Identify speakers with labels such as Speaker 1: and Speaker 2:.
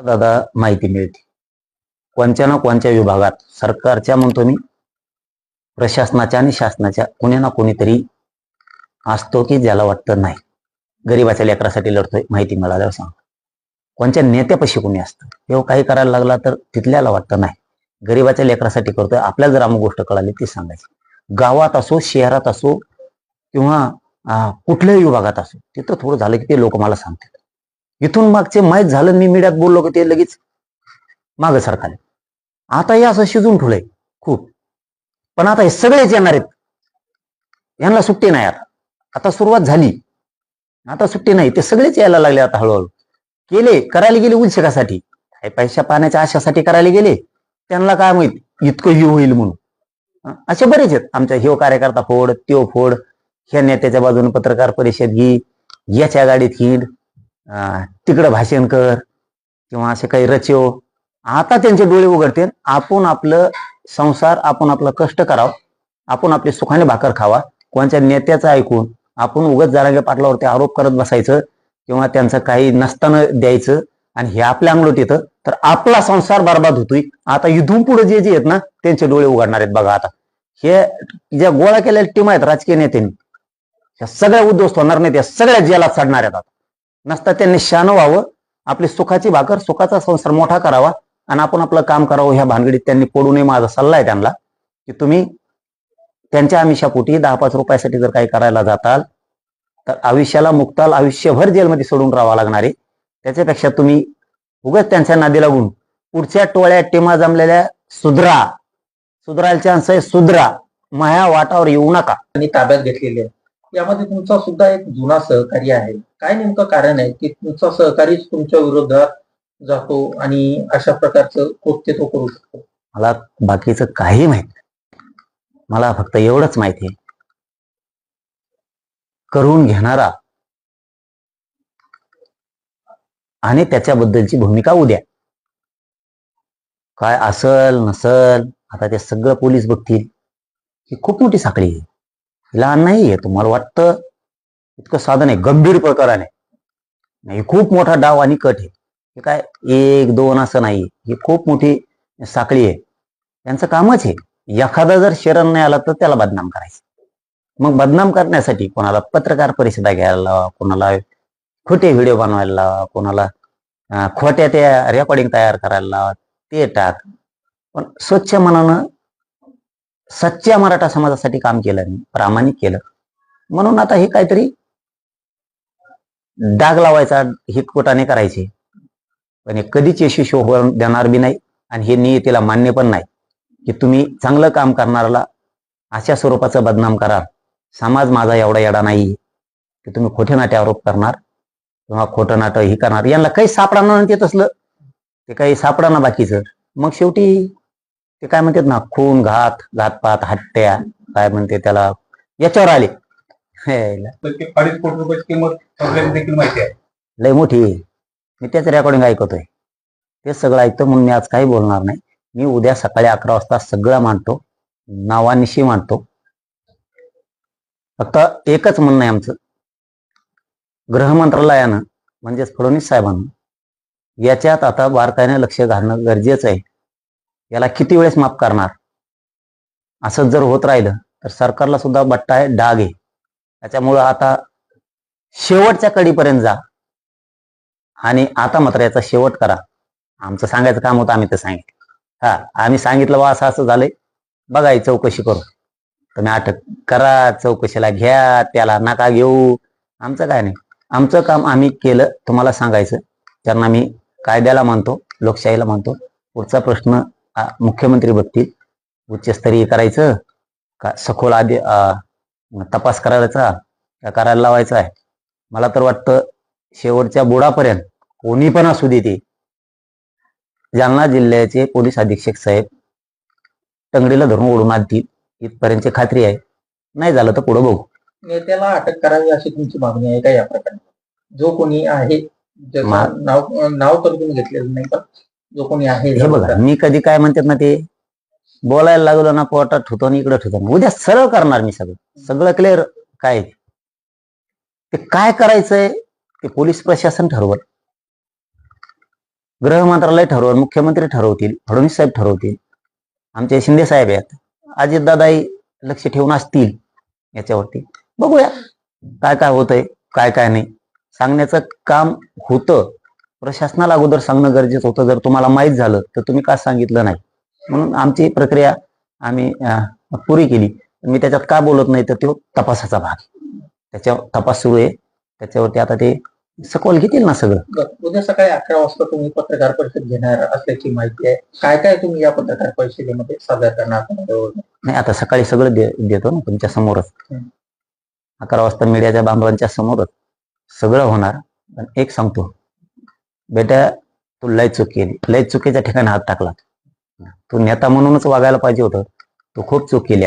Speaker 1: मला दादा माहिती मिळते कोणत्या ना कोणत्या विभागात सरकारच्या म्हणतो मी प्रशासनाच्या आणि शासनाच्या कोणी ना कोणीतरी असतो की ज्याला वाटतं नाही गरीबाच्या लेकरासाठी लढतोय माहिती मिळाल्यावर सांग कोणत्या नेत्यापाशी कोणी असतं तेव्हा काही करायला लागला तर तिथल्याला वाटतं नाही गरीबाच्या लेकरासाठी करतोय आपल्याला जर अमुक गोष्ट कळाली ती सांगायची गावात असो शहरात असो किंवा कुठल्याही विभागात असो तिथं थोडं झालं की ते लोक मला सांगतात इथून मागचे माहीत झालं मी मीडियात बोललो की ते लगेच मागं सरकारले आता हे असं शिजून ठेवलंय खूप पण आता हे सगळेच येणार आहेत यांना सुट्टी नाही आता सुरुवात झाली आता सुट्टी नाही ते सगळेच यायला लागले आता हळूहळू केले करायला गेले उलशकासाठी पैशा पाण्याच्या आशासाठी करायला गेले त्यांना काय माहित इतकं ही होईल म्हणून असे बरेच आहेत आमच्या ह्यो कार्यकर्ता फोड त्यो फोड ह्या नेत्याच्या बाजूने पत्रकार परिषद घे याच्या गाडीत हिंड तिकडं भाषण कर किंवा असे काही रचो आता त्यांचे डोळे उघडते आपण आपलं संसार आपण आपलं कष्ट करावं आपण आपली सुखाने भाकर खावा कोणत्या नेत्याचं ऐकून आपण उगाच जरांगे पाटलावरती आरोप करत बसायचं किंवा त्यांचं काही नसताना द्यायचं आणि हे आपल्या अंगलोट येतं तर आपला संसार बर्बाद होतोय आता इथून पुढे जे आहेत ना त्यांचे डोळे उघडणार आहेत बघा आता हे ज्या गोळा केलेल्या टीम आहेत राजकीय नेत्यांनी या सगळ्या उद्ध्वस्त होणार नाहीत या सगळ्या जेलात चढणार आहेत आता नसता त्यांनी शानं व्हावं आपली सुखाची भाकर सुखाचा संसार मोठा करावा आणि आपण आपलं काम करावं ह्या भानगडीत त्यांनी पडू नये माझा सल्ला आहे त्यांना की तुम्ही त्यांच्या आमिषापोटी 10-5 रुपयासाठी जर काही करायला जाताल तर आयुष्याला मुक्ताल आयुष्यभर जेलमध्ये सोडून राहावं लागणार आहे त्याच्यापेक्षा तुम्ही उगाच त्यांच्या नादी लागून पुढच्या टोळ्या टीमा जमलेल्या सुधरायला चान्स आहे सुधरा माया वाटावर येऊ नका
Speaker 2: आणि ताब्यात घेतलेले आहे यामध्ये तुमचा सुद्धा एक जुना सहकारी आहे काय नेमकं कारण आहे की तुमचा सहकारीच तुमच्या विरोधात जातो आणि अशा प्रकारचं कृत्य तो करू शकतो
Speaker 1: मला बाकीचं काही माहित मला फक्त एवढंच माहिती आहे करून घेणारा आणि त्याच्याबद्दलची भूमिका उद्या काय असल नसल आता ते सगळं पोलीस बघतील ही खूप मोठी साखळी आहे लहान नाही आहे तुम्हाला वाटतं इतकं साधन आहे गंभीर प्रकाराने नाही खूप मोठा डाव आणि कट आहे हे काय 1-2 असं नाही ही खूप मोठी साखळी आहे त्यांचं कामच आहे एखादा जर शरण नाही आला तर त्याला बदनाम करायचं मग बदनाम करण्यासाठी कोणाला पत्रकार परिषदा घ्यायला लावा कोणाला खोटे व्हिडिओ बनवायला लावा कोणाला खोट्या त्या रेकॉर्डिंग तयार करायला लावा ते टाक पण स्वच्छ मनानं सच्च्या मराठा समाजासाठी काम केलं मी प्रामाणिक केलं म्हणून आता हे काहीतरी डाग लावायचा हितकोटाने करायचे पण हे कधीच यशस्वी होऊ देणार बी नाही आणि हे नियतीला मान्य पण नाही की तुम्ही चांगलं काम करणाऱ्याला अशा स्वरूपाचं बदनाम कराल समाज माझा एवढा येडा नाही की तुम्ही खोटे नाटे आरोप करणार किंवा खोटं नाटं ही करणार यांना काही सापडणार नाही ते तसलं ते काही सापडा बाकीचं मग शेवटी ते काय म्हणतात ना खून घातपात हत्या काय म्हणते त्याला याच्यावर आले
Speaker 2: 2.5 कोटी रुपयाची किंमत देखील माहिती आहे
Speaker 1: लय मोठी मी त्याच रेकॉर्डिंग ऐकतोय ते सगळं ऐकतो म्हणून मी आज काही बोलणार नाही मी उद्या सकाळी 11 वाजता सगळं मांडतो नावानिशी मांडतो फक्त एकच म्हणणं आहे आमचं गृह मंत्रालयानं म्हणजेच फडणवीस साहेबांना याच्यात आता बारकाईने लक्ष घालणं गरजेचं आहे याला किती वेळेस माफ करणार असं जर होत राहिलं तर सरकारला सुद्धा बट्टा आहे डाग आहे त्याच्यामुळं आता शेवटच्या कडीपर्यंत जा आणि आता मात्र याचा शेवट करा आमचं सांगायचं काम होतं आम्ही तर सांगितलं आम्ही सांगितलं बा असं असं झालंय बघा चौकशी करू तुम्ही अटक करा चौकशीला घ्या त्याला नका घेऊ आमचं काय नाही आमचं काम आम्ही केलं तुम्हाला सांगायचं त्यांना मी कायद्याला मानतो लोकशाहीला मानतो पुढचा प्रश्न मुख्यमंत्री बघतील उच्चस्तरीय करायचं का सखोल आधी तपास करायला लावायचा आहे मला तर वाटतं शेवटच्या बुडापर्यंत कोणी पण असू देते जालना जिल्ह्याचे पोलीस अधीक्षक साहेब टंगडीला धरून ओढून आणतील इथपर्यंतची खात्री आहे नाही झालं तर पुढे बघू
Speaker 2: नेत्याला अटक करावी अशी तुमची मागणी आहे का या प्रकारे जो कोणी आहे नाव तर तुम्ही घेतलेलं नाही का जो कोणी आहे
Speaker 1: हे बघा मी कधी काय म्हणतात ना ते बोलायला लागलो ना पोटात ठेवतो आणि इकडे ठेवतो उद्या सरळ करणार मी सगळं क्लिअर काय ते काय करायचंय ते पोलीस प्रशासन ठरवत गृह मंत्रालय ठरवून मुख्यमंत्री ठरवतील, फडणवीस साहेब ठरवतील, आमचे शिंदे साहेब आहेत, अजितदादाही लक्ष ठेवून असतील याच्यावरती. बघूया काय काय होतंय, काय काय नाही सांगण्याचं काम होतं. प्रशासनाला अगोदर सांगणं गरजेचं होतं. जर तुम्हाला माहीत झालं तर तुम्ही का सांगितलं नाही, म्हणून आमची प्रक्रिया आम्ही पुरी केली. मी त्याच्यात का बोलत नाही तर तो तपासाचा भाग, त्याच्या तपास सुरू आहे, त्याच्यावरती आता ते सखोल घेतील ना सगळं.
Speaker 2: उद्या सकाळी 11 वाजता तुम्ही पत्रकार परिषद घेणार असल्याची माहिती आहे. काय काय तुम्ही या पत्रकार परिषदेमध्ये सादर करणार?
Speaker 1: नाही, आता सकाळी सगळं देतो ना तुमच्या समोरच. 11 वाजता मीडियाच्या बांधवांच्या समोरच सगळं होणार. पण एक सांगतो बेटा, तू लय चूक केली, लय चुकीच्या ठिकाणी हात टाकला. तू नेता म्हणूनच वागायला पाहिजे होतं, तू खूप चूक केली.